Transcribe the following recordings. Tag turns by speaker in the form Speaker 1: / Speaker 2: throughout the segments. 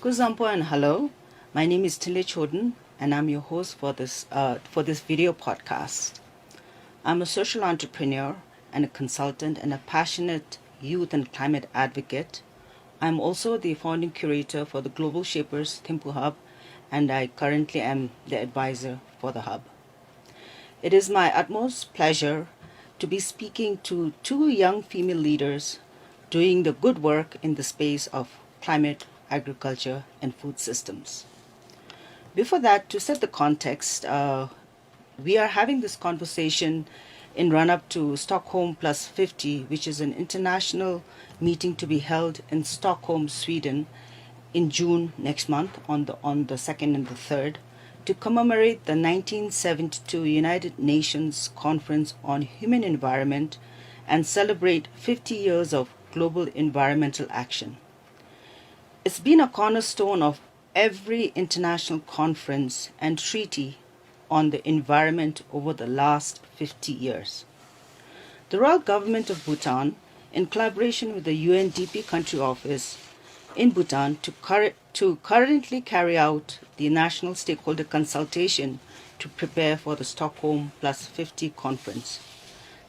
Speaker 1: Kuzampo and hello. My name is Thinley Choden, and I'm your host for this video podcast. I'm a social entrepreneur and a consultant and a passionate youth and climate advocate. I'm also the founding curator for the Global Shapers Thimphu Hub, and I currently am the advisor for the hub. It is my utmost pleasure to be speaking to two young female leaders doing the good work in the space of climate, agriculture, and food systems. Before that, to set the context, we are having this conversation in run-up to Stockholm Plus 50, which is an international meeting to be held in Stockholm, Sweden, in June next month, on the 2nd and the 3rd, to commemorate the 1972 United Nations Conference on Human Environment and celebrate 50 years of global environmental action. It's been a cornerstone of every international conference and treaty on the environment over the last 50 years. The Royal Government of Bhutan, in collaboration with the UNDP Country Office in Bhutan, to currently carry out the national stakeholder consultation to prepare for the Stockholm Plus 50 conference.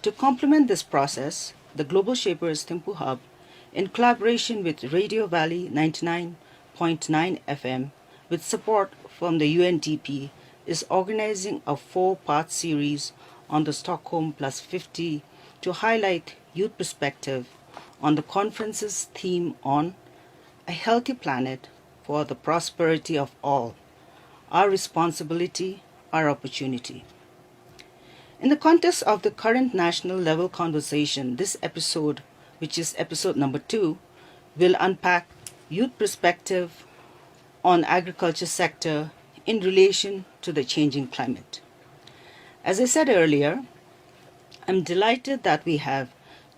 Speaker 1: To complement this process, the Global Shapers Thimphu Hub, in collaboration with Radio Valley 99.9 FM, with support from the UNDP, is organizing a 4-part series on the Stockholm Plus 50 to highlight youth perspective on the conference's theme on a healthy planet for the prosperity of all, our responsibility, our opportunity. In the context of the current national level conversation, this episode, which is episode number 2, will unpack youth perspective on agriculture sector in relation to the changing climate. As I said earlier, I'm delighted that we have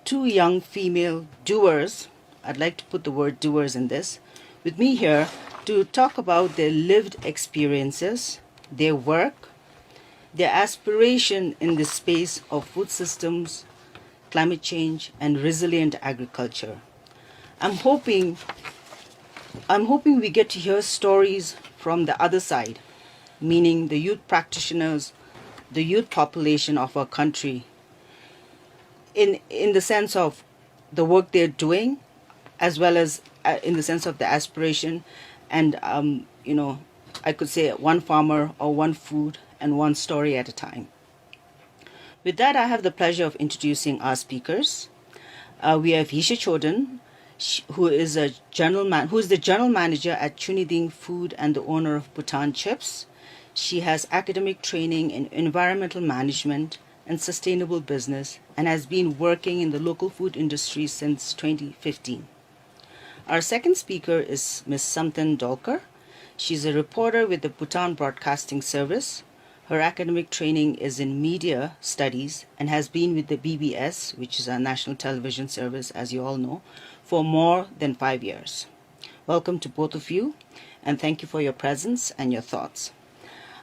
Speaker 1: two young female doers, I'd like to put the word doers in this, with me here to talk about their lived experiences, their work, their aspiration in the space of food systems, climate change, and resilient agriculture. I'm hoping we get to hear stories from the other side, meaning the youth practitioners, the youth population of our country, in the sense of the work they're doing, as well as in the sense of the aspiration, and I could say one farmer or one food and one story at a time. With that, I have the pleasure of introducing our speakers. We have Yeshey Choden, who is the general manager at Chuniding Food and the owner of Bhutan Chips. She has academic training in environmental management and sustainable business and has been working in the local food industry since 2015. Our second speaker is Ms. Samten Dolkar. She's a reporter with the Bhutan Broadcasting Service. Her academic training is in media studies and has been with the BBS, which is our national television service, as you all know, for more than 5 years. Welcome to both of you, and thank you for your presence and your thoughts.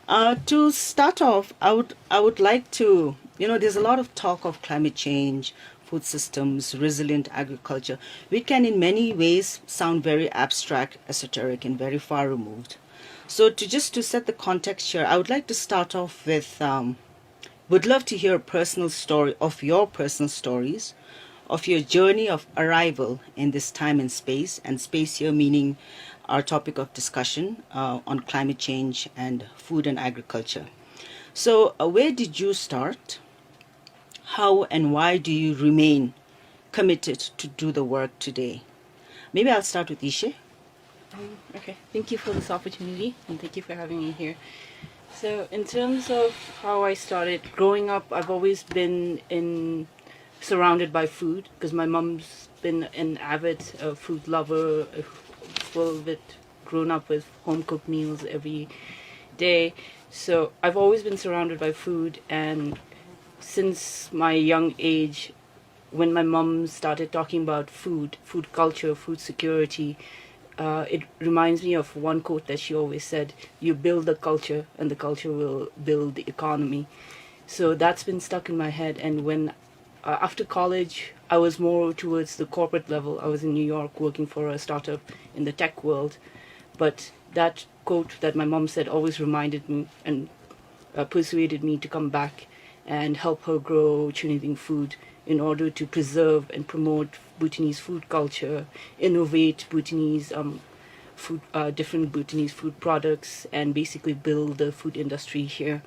Speaker 1: To start off, I would like to, there's a lot of talk of climate change, food systems, resilient agriculture, which can in many ways sound very abstract, esoteric, and very far removed. So to set the context here, I would like to start off with, would love to hear a personal story of your personal stories, of your journey of arrival in this time and space here meaning our topic of discussion on climate change and food and agriculture. So where did you start? How and why do you remain committed to do the work today? Maybe I'll start with Yeshey.
Speaker 2: Okay, thank you for this opportunity and thank you for having me here. So in terms of how I started growing up, I've always been surrounded by food because my mom's been an avid food lover, full of it, grown up with home cooked meals every day. So I've always been surrounded by food, and since my young age, when my mom started talking about food culture, food security, it reminds me of one quote that she always said: you build the culture and the culture will build the economy. So that's been stuck in my head. And when after college, I was more towards the corporate level. I was in New York working for a startup in the tech world. But that quote that my mom said always reminded me and persuaded me to come back and help her grow Chuniding food in order to preserve and promote Bhutanese food culture, innovate Bhutanese food, different Bhutanese food products, and basically build the food industry here.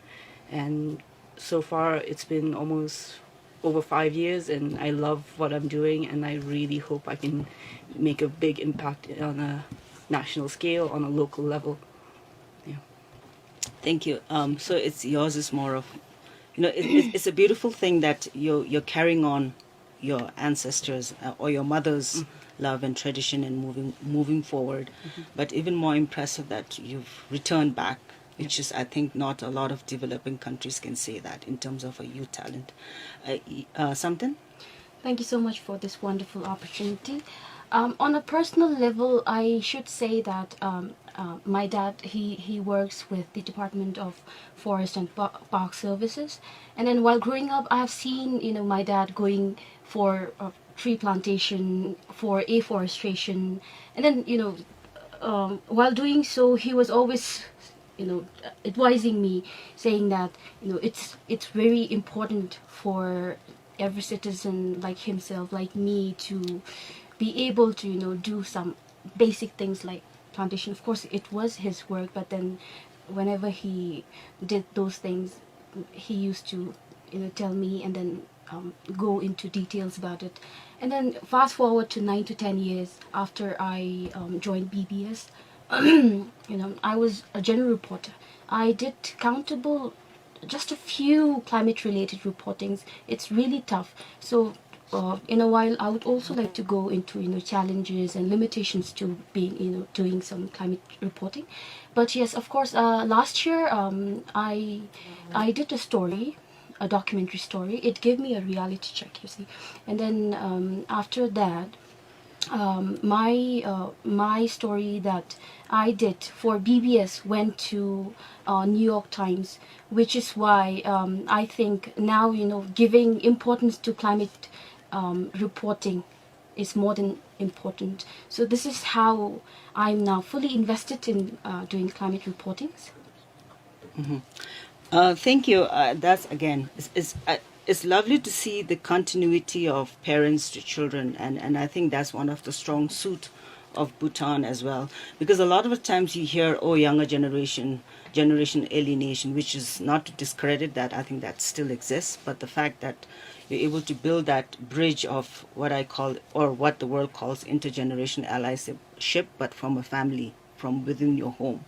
Speaker 2: And so far, it's been almost over 5 years, and I love what I'm doing, and I really hope I can make a big impact on a national scale, on a local level. Yeah.
Speaker 1: Thank you. So it's yours is more of, it's a beautiful thing that you're carrying on your ancestors or your mother's love and tradition and moving forward. But even more impressive that you've returned back, which is, I think, not a lot of developing countries can say that in terms of a youth talent. Samten?
Speaker 3: Thank you so much for this wonderful opportunity. On a personal level, I should say that my dad, he works with the Department of Forest and Park Services. And then while growing up, I have seen, my dad going for tree plantation, for afforestation. And then, while doing so, he was always advising me, saying that it's very important for every citizen like himself, like me, to be able to do some basic things like plantation. Of course, it was his work, but then whenever he did those things, he used to tell me, and then go into details about it. And then fast forward to 9 to 10 years after I joined BBS. I was a general reporter. I did countable just a few climate related reportings. It's really tough. So in a while I would also like to go into challenges and limitations to being doing some climate reporting. But yes, of course, last year I did a documentary story. It gave me a reality check, you see. And then after that, my story that I did for BBS went to New York Times, which is why I think now giving importance to climate reporting is more than important. So this is how I'm now fully invested in doing climate reportings.
Speaker 1: Thank you. That's again, it's lovely to see the continuity of parents to children, and I think that's one of the strong suit of Bhutan as well, because a lot of the times you hear, oh, younger generation alienation, which is not to discredit that. I think that still exists, but the fact that you're able to build that bridge of what I call, or what the world calls, intergenerational allyship, but from a family, from within your home.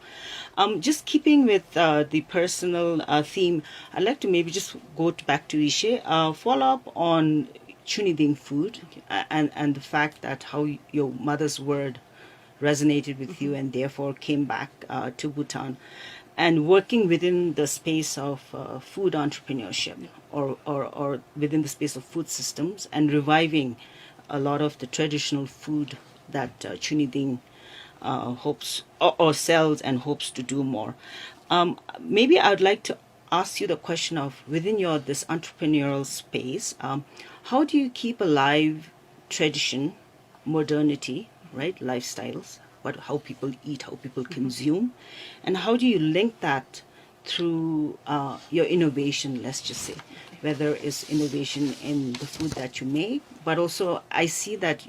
Speaker 1: Just keeping with the personal theme, I'd like to maybe just go back to Yeshey, follow up on Chuniding food and the fact that how your mother's word resonated with you and therefore came back to Bhutan, and working within the space of food entrepreneurship or within the space of food systems and reviving a lot of the traditional food that Chuniding hopes or sells and hopes to do more. Maybe I would like to ask you the question of, within this entrepreneurial space, how do you keep alive tradition, modernity, right, lifestyles, how people eat, how people consume, and how do you link that through your innovation, let's just say, whether it's innovation in the food that you make, but also I see that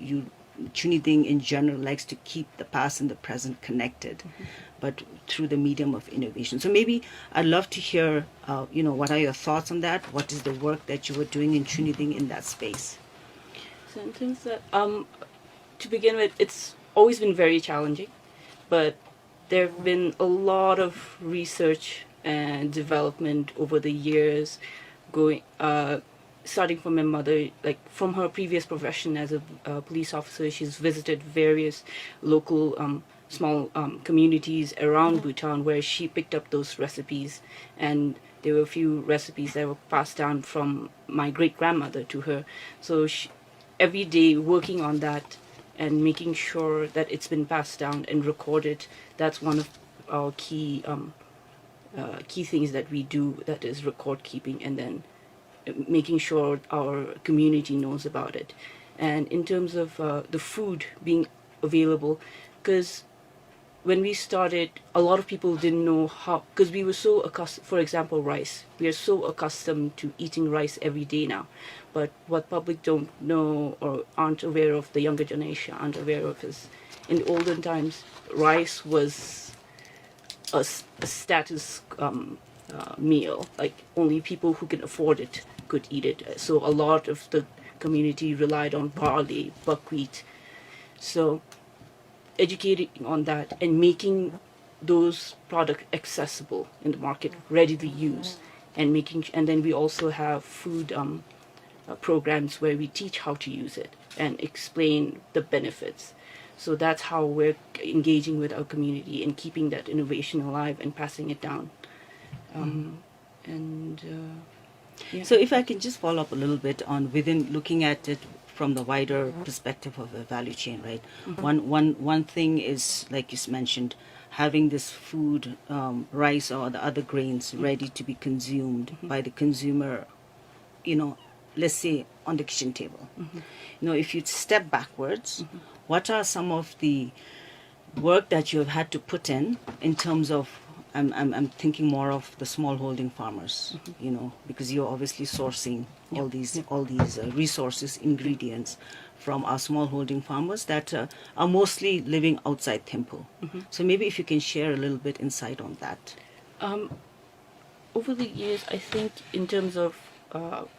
Speaker 1: Chuniding in general likes to keep the past and the present connected, but through the medium of innovation. So maybe I'd love to hear, what are your thoughts on that? What is the work that you were doing in Chuniding in that space?
Speaker 2: So in terms of, to begin with, it's always been very challenging, but there have been a lot of research and development over the years, going starting from my mother, like from her previous profession as a police officer. She's visited various local small communities around Bhutan where she picked up those recipes, and there were a few recipes that were passed down from my great-grandmother to her. So every day working on that and making sure that it's been passed down and recorded, that's one of our key things that we do, that is record keeping, and then making sure our community knows about it. And in terms of the food being available, because when we started, a lot of people didn't know how, because we were so accustomed, for example, rice. We are so accustomed to eating rice every day now. But what public don't know or aren't aware of, the younger generation aren't aware of, is in the olden times, rice was a status meal. Like only people who can afford it could eat it. So a lot of the community relied on barley, buckwheat. So educating on that and making those products accessible in the market, ready to use, and making. And then we also have food programs where we teach how to use it and explain the benefits. So that's how we're engaging with our community and keeping that innovation alive and passing it down. And yeah.
Speaker 1: So if I can just follow up a little bit on within looking at it from the wider perspective of a value chain, right? One thing is, like you mentioned, having this food, rice or the other grains ready to be consumed by the consumer, let's say on the kitchen table. If you step backwards, what are some of the work that you have had to put in terms of, I'm thinking more of the small holding farmers, because you're obviously sourcing all these resources, ingredients from our small holding farmers that are mostly living outside Thimphu. So maybe if you can share a little bit insight on that.
Speaker 2: Over the years, I think in terms of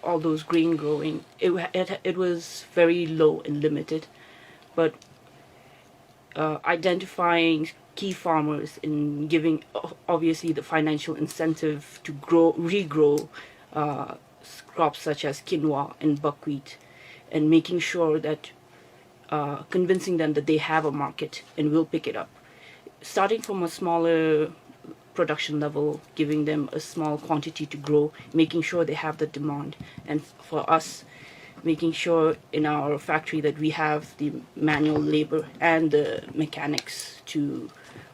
Speaker 2: all those grain growing, it was very low and limited, but identifying key farmers and giving obviously the financial incentive to regrow crops such as quinoa and buckwheat, and making sure that convincing them that they have a market and will pick it up, starting from a smaller production level, giving them a small quantity to grow, making sure they have the demand, and for us, making sure in our factory that we have the manual labor and the mechanics to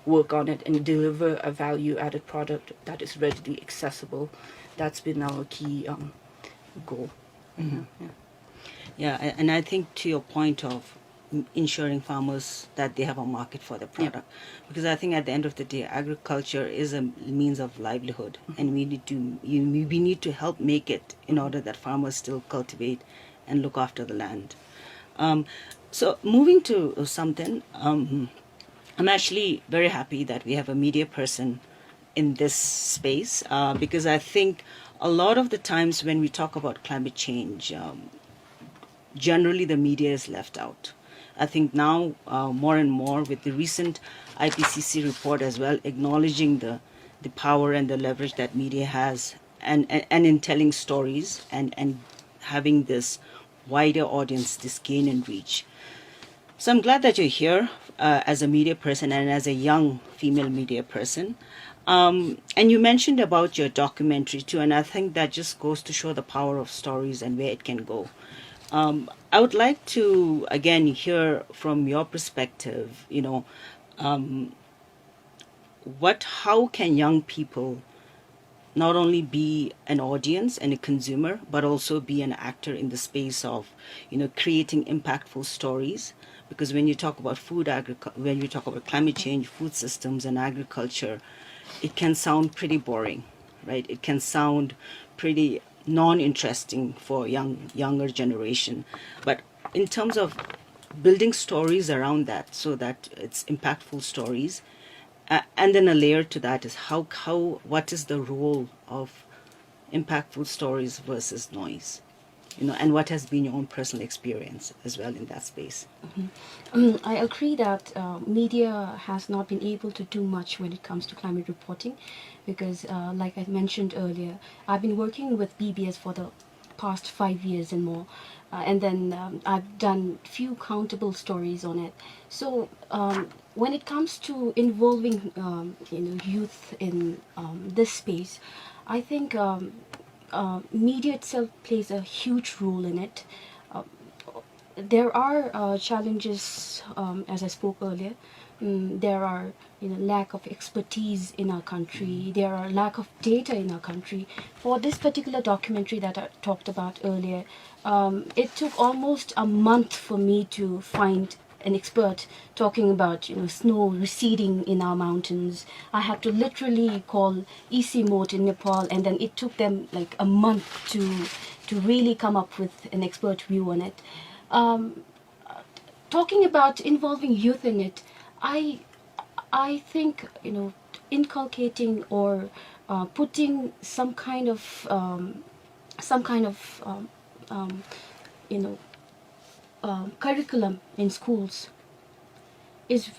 Speaker 2: work on it and deliver a value-added product that is readily accessible. That's been our key goal.
Speaker 1: Yeah, and I think to your point of ensuring farmers that they have a market for their product, because I think at the end of the day, agriculture is a means of livelihood, and we need to help make it in order that farmers still cultivate and look after the land. So moving to Samten, I'm actually very happy that we have a media person in this space, because I think a lot of the times when we talk about climate change, generally the media is left out. I think now more and more with the recent IPCC report as well, acknowledging the power and the leverage that media has, and in telling stories and having this wider audience, this gain and reach. So I'm glad that you're here as a media person and as a young female media person. And you mentioned about your documentary too, and I think that just goes to show the power of stories and where it can go. I would like to again hear from your perspective, how can young people not only be an audience and a consumer, but also be an actor in the space of, creating impactful stories. Because when you talk about when you talk about climate change, food systems, and agriculture, it can sound pretty boring, right? It can sound pretty non-interesting for younger generation. But in terms of building stories around that, so that it's impactful stories, and then a layer to that is what is the role of impactful stories versus noise, and what has been your own personal experience as well in that space.
Speaker 3: I agree that media has not been able to do much when it comes to climate reporting, because like I mentioned earlier, I've been working with BBS for the past 5 years and more, and then I've done few countable stories on it. So when it comes to involving youth in this space, I think media itself plays a huge role in it. There are challenges, as I spoke earlier. There are lack of expertise in our country. There are lack of data in our country. For this particular documentary that I talked about earlier, it took almost a month for me to find an expert talking about snow receding in our mountains. I had to literally call EC in Nepal, and then it took them like a month to really come up with an expert view on it. Talking about involving youth in it, I think inculcating or putting some kind of you know curriculum in schools is,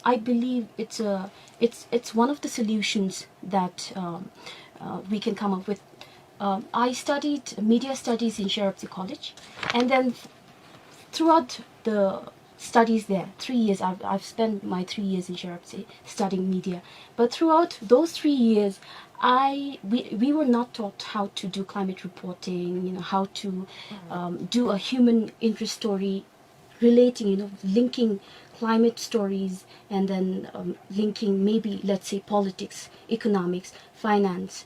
Speaker 3: I believe, it's one of the solutions that we can come up with. I studied media studies in Sherapsi College, and then throughout the studies there, 3 years, I've spent my 3 years in Sherapsi studying media. But throughout those 3 years, we were not taught how to do climate reporting, how to do a human interest story, relating, linking climate stories, and then linking maybe, let's say, politics, economics, finance,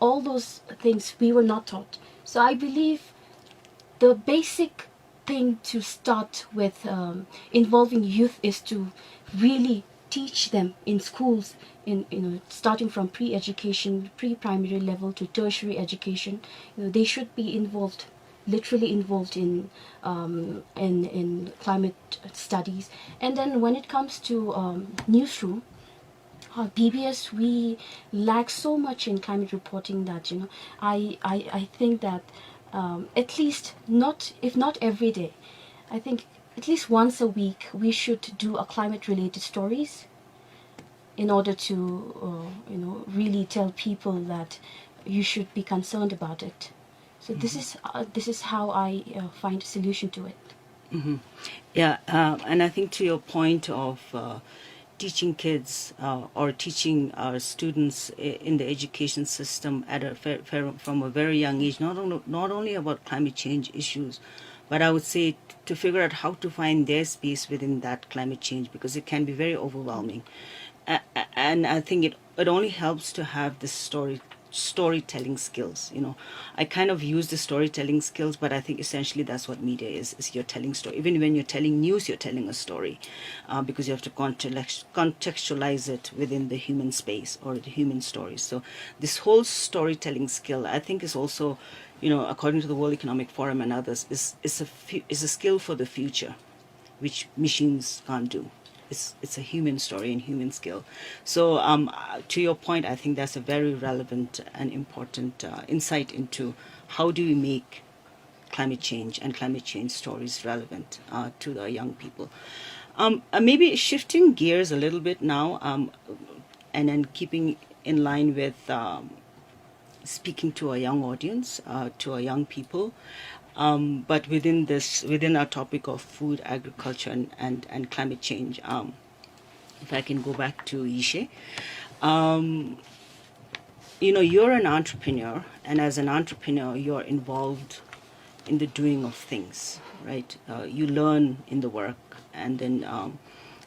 Speaker 3: all those things we were not taught. So I believe the basic thing to start with involving youth is to really teach them in schools, starting from pre-education, pre-primary level to tertiary education. They should be involved, literally involved in climate studies. And then when it comes to newsroom, BBS, we lack so much in climate reporting that I think that at least not, if not every day, I think at least once a week we should do a climate related stories in order to really tell people that you should be concerned about it. So this is how I find a solution to it.
Speaker 1: Mm-hmm. Yeah, and I think to your point of teaching kids or teaching our students in the education system at from a very young age, not only about climate change issues, but I would say to figure out how to find their space within that climate change, because it can be very overwhelming. And I think it only helps to have this storytelling skills. I kind of use the storytelling skills, but I think essentially that's what media is you're telling story. Even when you're telling news, you're telling a story, because you have to contextualize it within the human space or the human stories. So this whole storytelling skill, I think, is also, according to the World Economic Forum and others, is a skill for the future, which machines can't do. It's a human story and human skill. So to your point, I think that's a very relevant and important insight into how do we make climate change and climate change stories relevant to the young people. Maybe shifting gears a little bit now, and then keeping in line with speaking to a young audience, to a young people. But within our topic of food, agriculture, and climate change, if I can go back to Yeshey, you're an entrepreneur, and as an entrepreneur, you're involved in the doing of things, right? You learn in the work, and then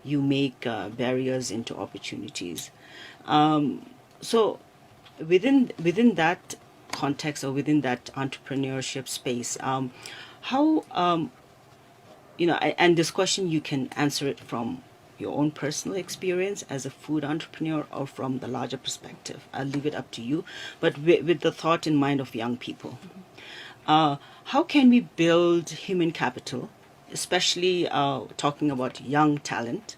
Speaker 1: you make barriers into opportunities. So within that context, or within that entrepreneurship space, how and this question, you can answer it from your own personal experience as a food entrepreneur or from the larger perspective. I'll leave it up to you, but with the thought in mind of young people. How can we build human capital, especially talking about young talent,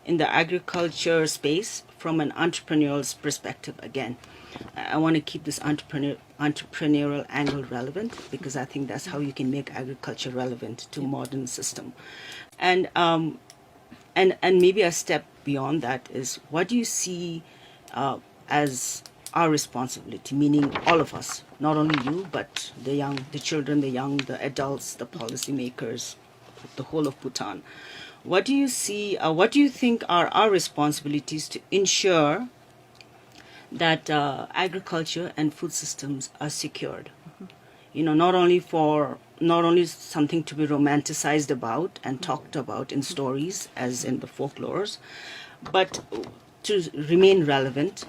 Speaker 1: in the agriculture space from an entrepreneurial perspective? Again, I want to keep this entrepreneurial angle relevant, because I think that's how you can make agriculture relevant to modern system. And maybe a step beyond that is, what do you see as our responsibility, meaning all of us, not only you, but the young, the children, the young, the adults, the policymakers, the whole of Bhutan. What do you see, what do you think are our responsibilities to ensure that agriculture and food systems are secured? Not only something to be romanticized about and talked about in stories, as in the folklores, but to remain relevant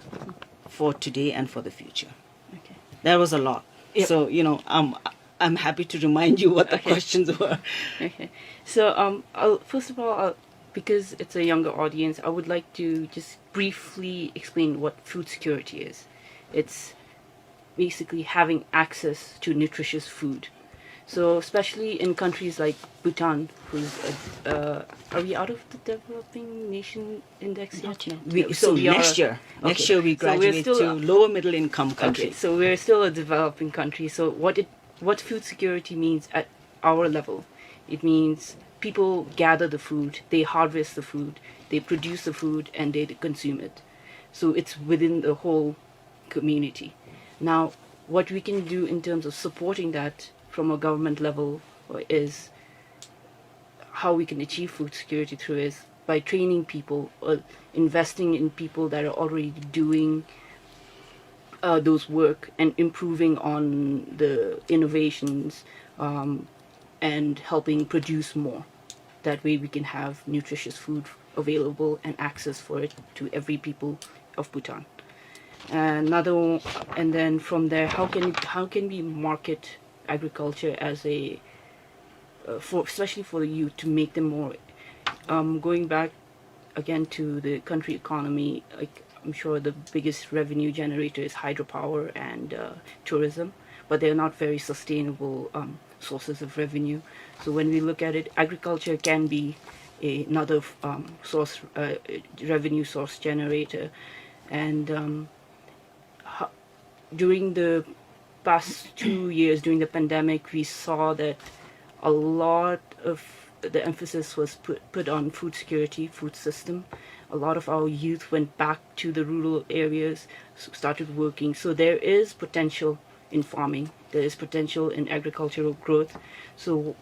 Speaker 1: for today and for the future.
Speaker 2: Okay.
Speaker 1: That was a lot.
Speaker 2: Yep.
Speaker 1: So, I'm happy to remind you what the
Speaker 2: Okay.
Speaker 1: questions were.
Speaker 2: Okay. So, first of all, because it's a younger audience, I would like to just briefly explain what food security is. It's basically having access to nutritious food. So, especially in countries like Bhutan, are we out of the developing nation index yet?
Speaker 3: Not yet.
Speaker 2: No. So we are.
Speaker 1: Next year
Speaker 2: Okay.
Speaker 1: we
Speaker 2: So we're
Speaker 1: graduate
Speaker 2: still
Speaker 1: to lower middle income country.
Speaker 2: Okay, so we're still a developing country. So what food security means at our level, it means people gather the food, they harvest the food, they produce the food, and they consume it. So it's within the whole community. Now, what we can do in terms of supporting that from a government level is how we can achieve food security through is by training people or investing in people that are already doing those work and improving on the innovations and helping produce more. That way we can have nutritious food available and access for it to every people of Bhutan. And then from there, how can we market agriculture as a for especially for the youth to make them more going back again to the country economy, like I'm sure the biggest revenue generator is hydropower and tourism, but they're not very sustainable sources of revenue. So when we look at it, agriculture can be another revenue source generator. And during the past 2 years, during the pandemic, we saw that a lot of the emphasis was put on food security, food system. A lot of our youth went back to the rural areas, started working. So there is potential in farming. There is potential in agricultural growth. So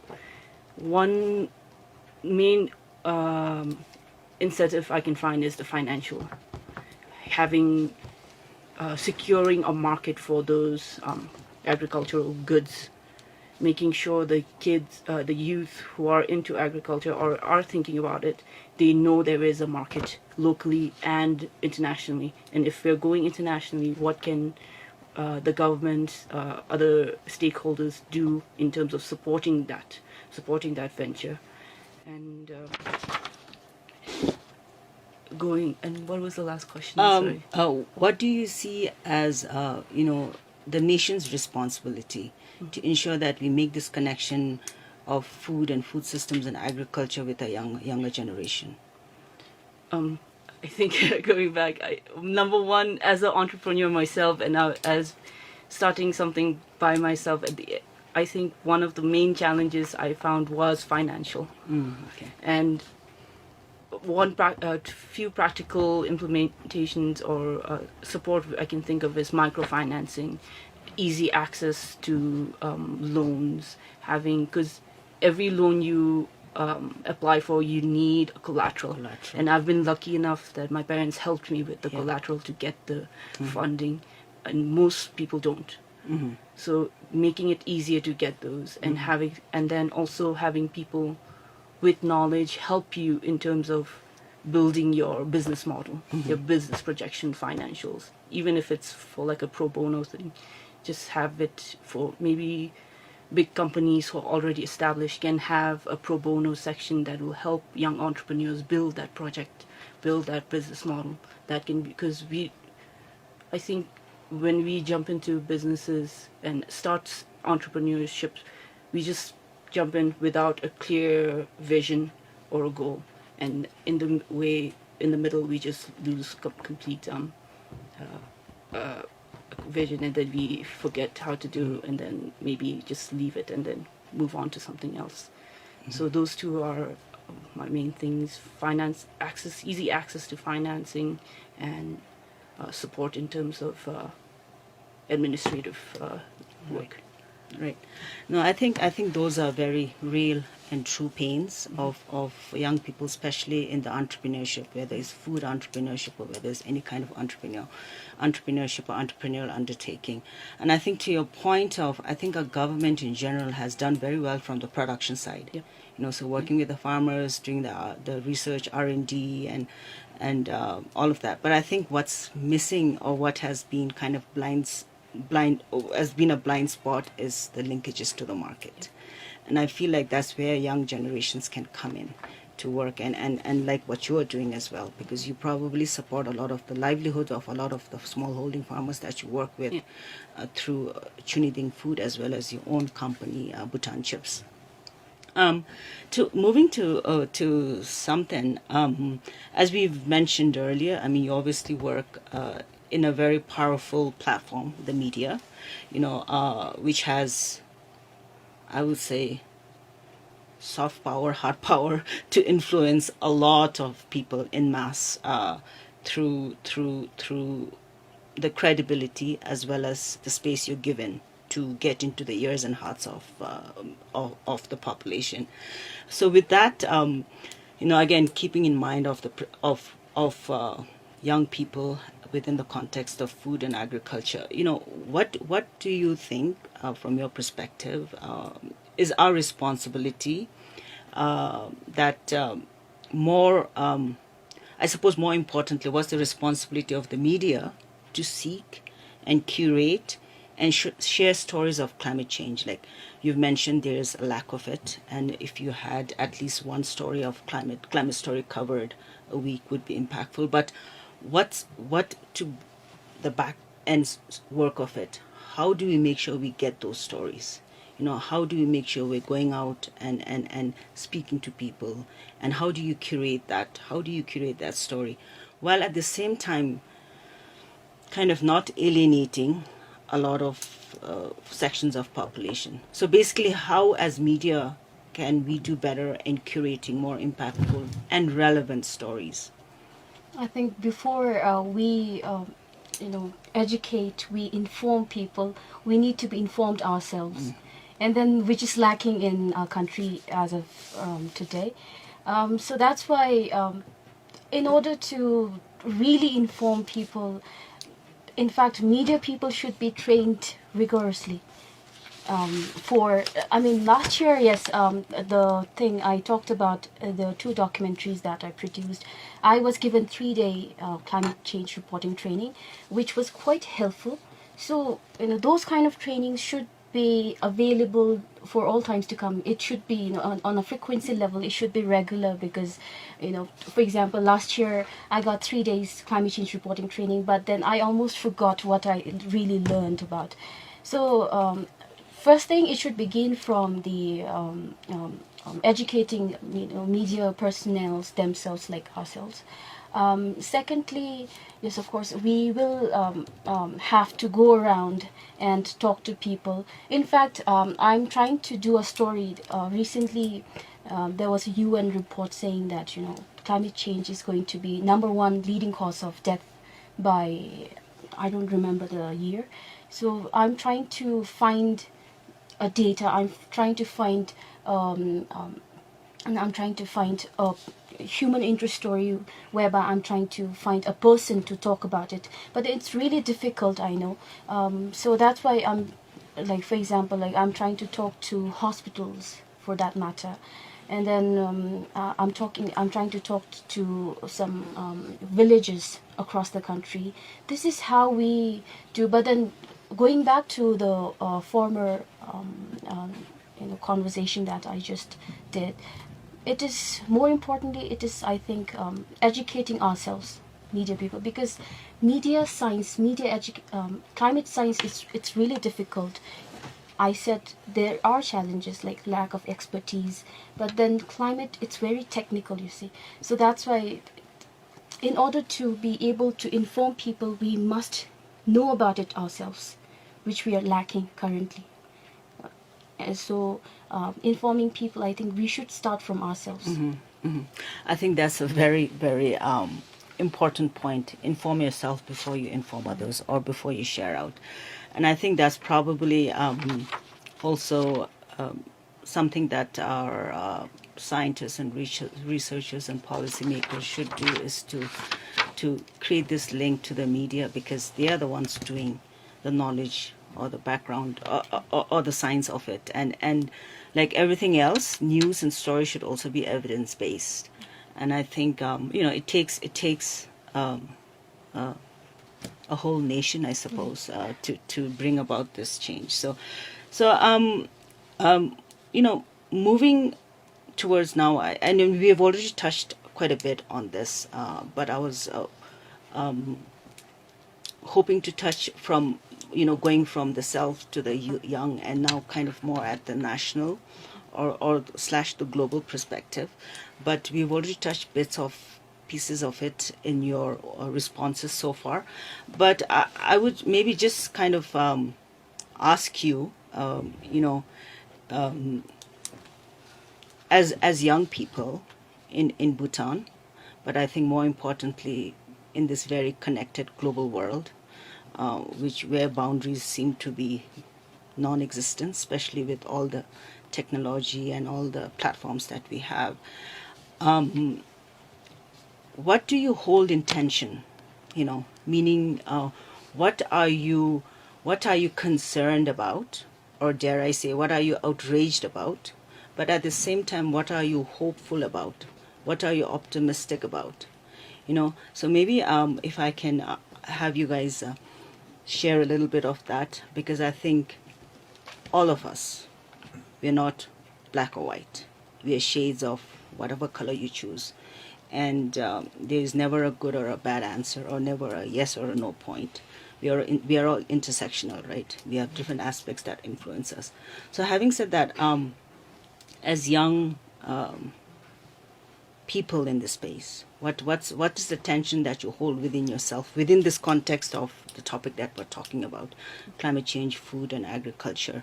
Speaker 2: one main incentive I can find is the financial. Having securing a market for those agricultural goods, making sure the kids, the youth who are into agriculture or are thinking about it, they know there is a market locally and internationally. And if we're going internationally, what can the government, other stakeholders do in terms of supporting that venture? And and what was the last question? Sorry.
Speaker 1: What do you see as the nation's responsibility to ensure that we make this connection of food and food systems and agriculture with a younger generation?
Speaker 2: I think going back, number one, as an entrepreneur myself, and now as starting something by myself, I think one of the main challenges I found was financial.
Speaker 1: Okay.
Speaker 2: And few practical implementations or support I can think of is microfinancing, easy access to loans, because every loan you apply for, you need a collateral. And I've been lucky enough that my parents helped me with the collateral to get the funding, and most people don't. So making it easier to get those, and then also having people with knowledge help you in terms of building your business model, your business projection financials, even if it's for like a pro bono thing. Just have it for maybe big companies who are already established can have a pro bono section that will help young entrepreneurs build that project, build that business model. That can be, because I think when we jump into businesses and start entrepreneurship, we just jump in without a clear vision or a goal, and in the middle we just lose complete vision, and then we forget how to do, and then maybe just leave it and then move on to something else. So those two are my main things: finance access, easy access to financing, and support in terms of administrative work.
Speaker 1: Right. No, I think those are very real and true pains of young people, especially in the entrepreneurship, whether it's food entrepreneurship or whether it's any kind of entrepreneurship or entrepreneurial undertaking. And I think to your point of, I think our government in general has done very well from the production side.
Speaker 2: Yeah.
Speaker 1: So working with the farmers, doing the research, R&D, and all of that. But I think what's missing, or what has been kind of been a blind spot is the linkages to the market. And I feel like that's where young generations can come in to work, and like what you are doing as well, because you probably support a lot of the livelihoods of a lot of the small holding farmers that you work with through Chuniding Food, as well as your own company, Bhutan Chips. To moving to Samten, as we've mentioned earlier, I mean, you obviously work in a very powerful platform, the media, which has, I would say, soft power, hard power to influence a lot of people in mass through the credibility as well as the space you're given to get into the ears and hearts of the population. So with that, again, keeping in mind of young people within the context of food and agriculture, what do you think, from your perspective, is our responsibility that more, I suppose more importantly, what's the responsibility of the media to seek and curate and share stories of climate change? Like you've mentioned, there's a lack of it, and if you had at least one story of climate story covered a week would be impactful. But what to the back end work of it? How do we make sure we get those stories? How do we make sure we're going out and speaking to people? And how do you curate that? How do you curate that story? While at the same time, kind of not alienating a lot of sections of population. So basically, how as media can we do better in curating more impactful and relevant stories?
Speaker 3: I think before we educate, we inform people, we need to be informed ourselves. And then which is lacking in our country as of today. So that's why in order to really inform people, in fact, media people should be trained rigorously. Last year, yes, the thing I talked about, the 2 documentaries that I produced, I was given 3-day climate change reporting training, which was quite helpful. So, those kind of trainings should be available for all times to come. It should be, on a frequency level, it should be regular because, for example, last year I got 3 days climate change reporting training, but then I almost forgot what I really learned about. So, first thing, it should begin from the educating media personnel themselves, like ourselves. Secondly, yes, of course, we will have to go around and talk to people. In fact, I'm trying to do a story. Recently, there was a UN report saying that climate change is going to be #1 leading cause of death by, I don't remember the year. So I'm trying to find data. I'm trying to find a human interest story whereby I'm trying to find a person to talk about it. But it's really difficult, I know. So that's why I'm, like, for example, like I'm trying to talk to hospitals for that matter. And then I'm trying to talk to some villages across the country. This is how we do. But then going back to the former conversation that I just did, it is more importantly, it is, I think, educating ourselves, media people, because media science, climate science it's really difficult. I said there are challenges like lack of expertise, but then climate, it's very technical, you see. So that's why, in order to be able to inform people, we must know about it ourselves, which we are lacking currently. And so, informing people, I think we should start from ourselves.
Speaker 1: I think that's a very, very important point. Inform yourself before you inform others or before you share out. And I think that's probably also something that our scientists and researchers and policymakers should do, is to create this link to the media, because they are the ones doing the knowledge or the background or the science of it. And like everything else, news and stories should also be evidence-based. And I think, it takes a whole nation, I suppose, to bring about this change. So moving towards now, and we have already touched quite a bit on this, but I was hoping to touch from, going from the self to the young, and now kind of more at the national or slash the global perspective. But we've already touched pieces of it in your responses so far. But I would maybe just kind of ask you, as young people in Bhutan, but I think more importantly in this very connected global world, where boundaries seem to be non-existent, especially with all the technology and all the platforms that we have. What do you hold in tension? Meaning, what are you concerned about, or dare I say, what are you outraged about? But at the same time, what are you hopeful about? What are you optimistic about? So maybe if I can have you guys share a little bit of that, because I think all of us, we're not black or white. We are shades of whatever color you choose. And there is never a good or a bad answer, or never a yes or a no point. We are all intersectional, right? We have different aspects that influence us. So having said that, as young people in this space, what is the tension that you hold within yourself within this context of the topic that we're talking about, climate change, food, and agriculture?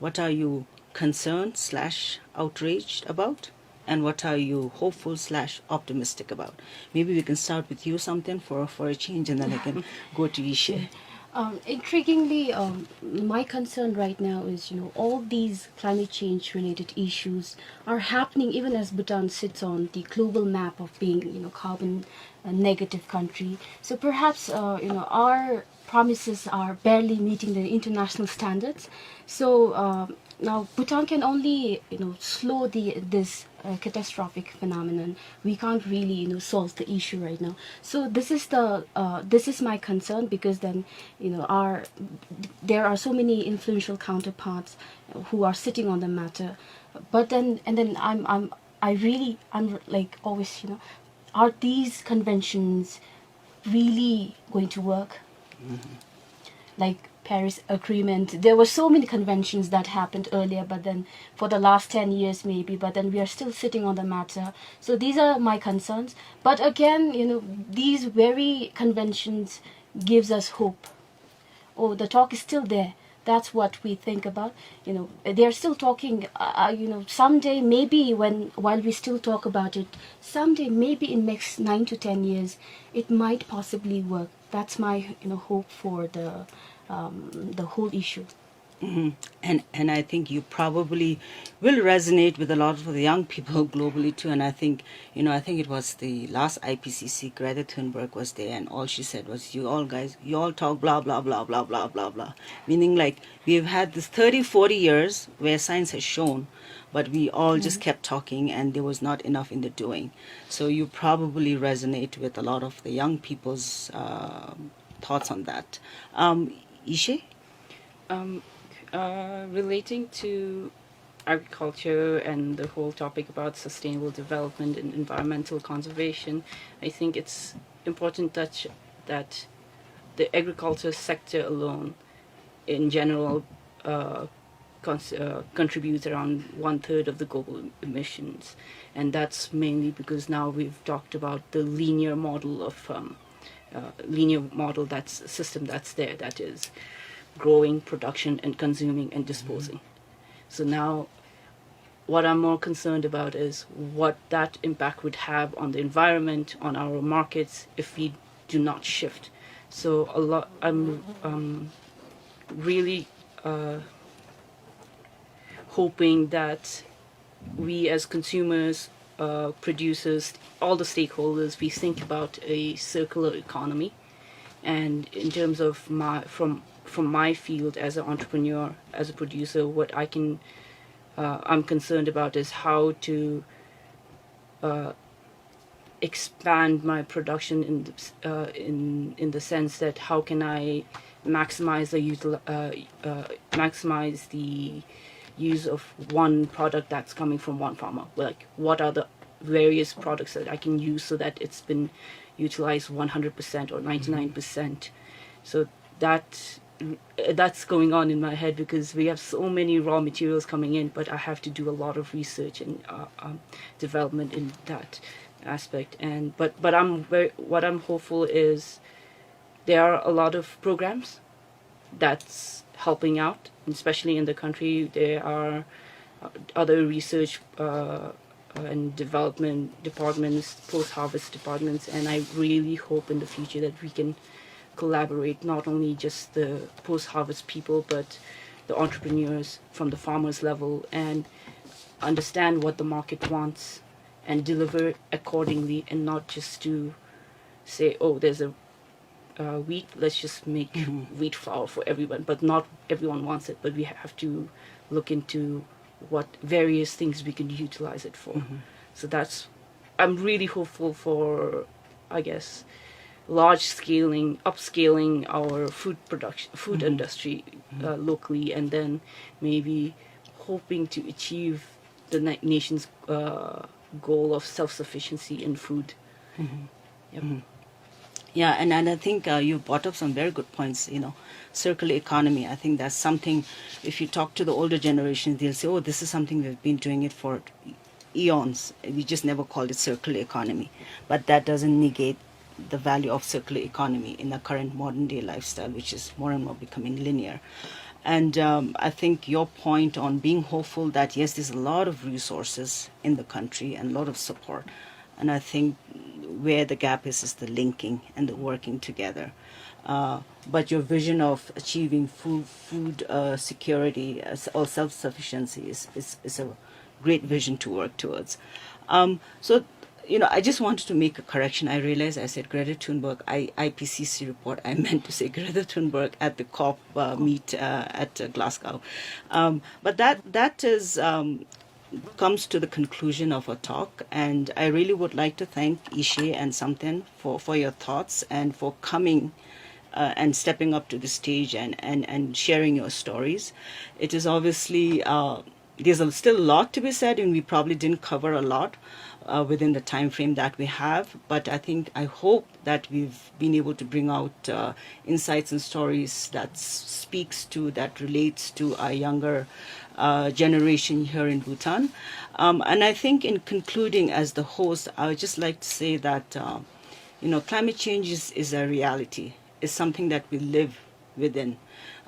Speaker 1: What are you concerned / outraged about, and what are you hopeful / optimistic about? Maybe we can start with you, Samten, for a change, and then I can go to Yeshey.
Speaker 3: Intriguingly, my concern right now is, all these climate change related issues are happening even as Bhutan sits on the global map of being, carbon negative country. So perhaps, our promises are barely meeting the international standards. So now Bhutan can only, slow this catastrophic phenomenon. We can't really, solve the issue right now. So this is my concern, because then, there are so many influential counterparts who are sitting on the matter. But then I'm like always, are these conventions really going to work? Like Paris Agreement, there were so many conventions that happened earlier, but then for the last 10 years maybe, but then we are still sitting on the matter. So these are my concerns. But again, these very conventions gives us hope. Oh, the talk is still there. That's what we think about. They're still talking. Someday, maybe while we still talk about it, someday, maybe in next 9 to 10 years, it might possibly work. That's my hope for the whole issue.
Speaker 1: And I think you probably will resonate with a lot of the young people globally too. And I think it was the last IPCC, Greta Thunberg was there, and all she said was, you all talk blah blah blah blah blah blah blah, meaning like we've had this 30-40 years where science has shown, but we all just kept talking, and there was not enough in the doing. So you probably resonate with a lot of the young people's thoughts on that. Yeshey?
Speaker 2: Relating to agriculture and the whole topic about sustainable development and environmental conservation, I think it's important that the agriculture sector alone, in general, contributes around 1/3 of the global emissions, and that's mainly because now we've talked about the linear model that's system that's there, that is growing, production, and consuming and disposing. So now what I'm more concerned about is what that impact would have on the environment, on our markets, if we do not shift. So I'm really hoping that we as consumers, producers, all the stakeholders, we think about a circular economy. And in terms of from my field as an entrepreneur, as a producer, what I'm concerned about is how to expand my production in the sense that how can I maximize maximize the use of one product that's coming from one farmer. Like, what are the various products that I can use so that it's been utilized 100% or 99%. So that's going on in my head, because we have so many raw materials coming in, but I have to do a lot of research and development in that aspect. And but what I'm hopeful is there are a lot of programs that's helping out, especially in the country. There are other research and development departments, post-harvest departments, and I really hope in the future that we can collaborate, not only just the post-harvest people, but the entrepreneurs from the farmers level, and understand what the market wants and deliver accordingly, and not just to say, oh, there's a wheat, let's just make wheat flour for everyone. But not everyone wants it, but we have to look into what various things we can utilize it for. So that's, I'm really hopeful for, I guess, upscaling our food production, food industry locally, and then maybe hoping to achieve the nation's goal of self-sufficiency in food. Yep.
Speaker 1: Yeah, and I think you brought up some very good points, circular economy. I think that's something, if you talk to the older generations, they'll say, oh, this is something we've been doing it for eons. We just never called it circular economy. But that doesn't negate the value of circular economy in the current modern day lifestyle, which is more and more becoming linear. And I think your point on being hopeful that, yes, there's a lot of resources in the country and a lot of support. And I think where the gap is the linking and the working together. But your vision of achieving food security or self-sufficiency is a great vision to work towards. So, I just wanted to make a correction. I realized I said Greta Thunberg, IPCC report. I meant to say Greta Thunberg at the COP meet at Glasgow. But that is comes to the conclusion of our talk, and I really would like to thank Yeshey and Samten for your thoughts and for coming and stepping up to the stage and sharing your stories. It is obviously, there's still a lot to be said, and we probably didn't cover a lot within the time frame that we have, but I hope that we've been able to bring out insights and stories that relates to our younger generation here in Bhutan. And I think in concluding, as the host, I would just like to say that climate change is a reality. It's something that we live within.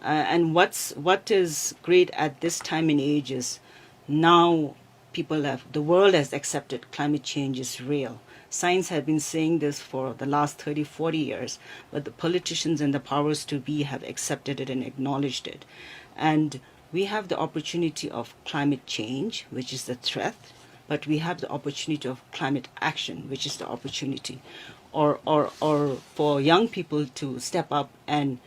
Speaker 1: And what is great at this time and age is now the world has accepted climate change is real. Science has been saying this for the last 30, 40 years, but the politicians and the powers to be have accepted it and acknowledged it. And we have the opportunity of climate change, which is the threat, but we have the opportunity of climate action, which is the opportunity. Or for young people to step up and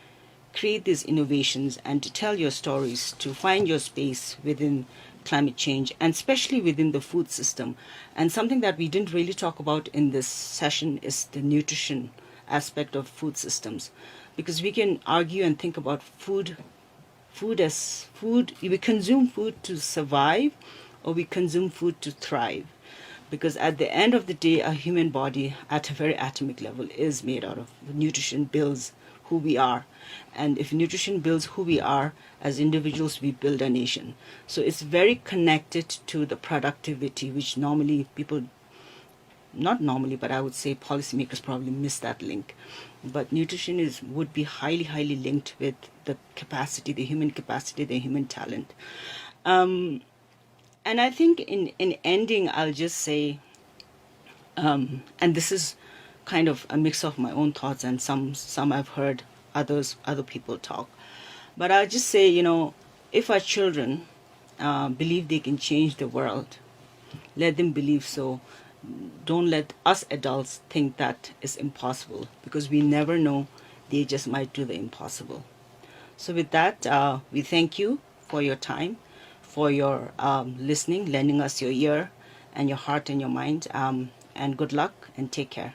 Speaker 1: create these innovations and to tell your stories, to find your space within climate change, and especially within the food system. And something that we didn't really talk about in this session is the nutrition aspect of food systems. Because we can argue and think about food as food. We consume food to survive, or we consume food to thrive. Because at the end of the day, a human body at a very atomic level is made out of nutrition builds who we are. And if nutrition builds who we are, as individuals, we build a nation. So it's very connected to the productivity, which normally people, not normally, but I would say policymakers probably miss that link. But nutrition would be highly, highly linked with the capacity, the human capacity, the human talent. And I think in ending, I'll just say, and this is kind of a mix of my own thoughts and some I've heard other people talk. But I'll just say, if our children believe they can change the world, let them believe so. Don't let us adults think that is impossible, because we never know. They just might do the impossible. So with that, we thank you for your time, for your listening, lending us your ear and your heart and your mind. and good luck and take care.